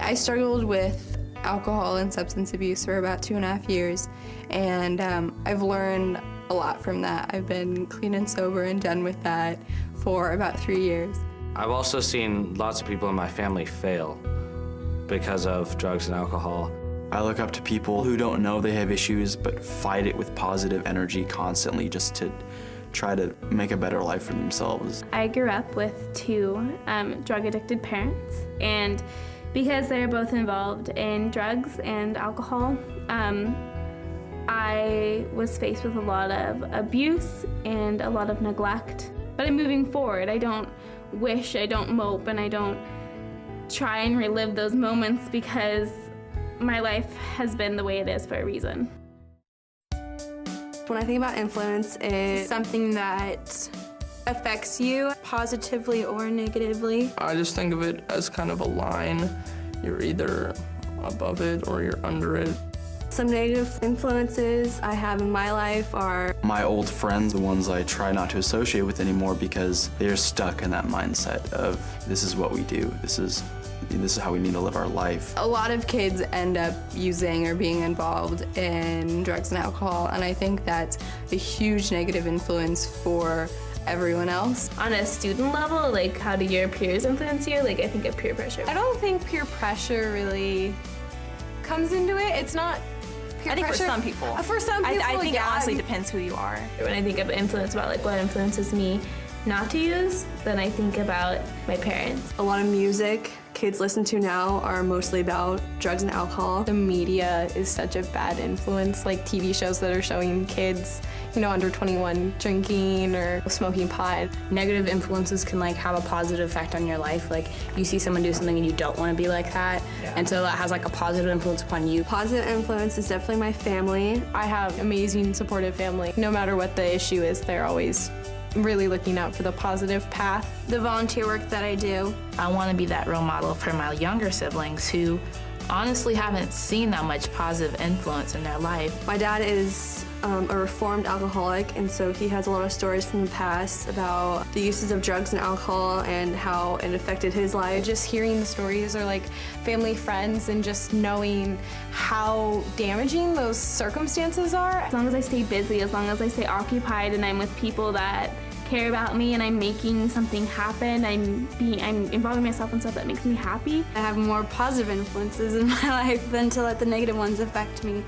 I struggled with alcohol and substance abuse for about 2.5 years, and I've learned a lot from that. I've been clean and sober and done with that for about 3 years. I've also seen lots of people in my family fail because of drugs and alcohol. I look up to people who don't know they have issues but fight it with positive energy constantly just to try to make a better life for themselves. I grew up with two drug-addicted parents, and because they're both involved in drugs and alcohol, I was faced with a lot of abuse and a lot of neglect. But I'm moving forward. I don't wish, I don't mope, and I don't try and relive those moments because my life has been the way it is for a reason. When I think about influence, it's something that affects you positively or negatively. I just think of it as kind of a line. You're either above it or you're under it. Some negative influences I have in my life are My old friends, the ones I try not to associate with anymore because they're stuck in that mindset of this is what we do, this is how we need to live our life. a lot of kids end up using or being involved in drugs and alcohol, and I think that's a huge negative influence for everyone else. On a student level, like, how do your peers influence you? Like, I think of peer pressure. I don't think peer pressure really comes into it. It's not peer I think pressure. for some people. For some people, I think yeah. it honestly depends who you are. When I think of influence, about like what influences me not to use, then I think about my parents. A lot of music kids listen to now are mostly about drugs and alcohol. The media is such a bad influence, like TV shows that are showing kids, under 21 drinking or smoking pot. Negative influences can have a positive effect on your life. Like you see someone do something and you don't want to be like that, and so that has a positive influence upon you. Positive influence is definitely my family. I have amazing supportive family. No matter what the issue is, they're always really looking out for the positive path. The volunteer work that I do. I want to be that role model for my younger siblings who honestly haven't seen that much positive influence in their life. My dad is a reformed alcoholic, and so he has a lot of stories from the past about the uses of drugs and alcohol and how it affected his life. Just hearing the stories or family, friends, and just knowing how damaging those circumstances are. As long as I stay busy, as long as I stay occupied and I'm with people that care about me and I'm making something happen, I'm involving myself in stuff that makes me happy. I have more positive influences in my life than to let the negative ones affect me.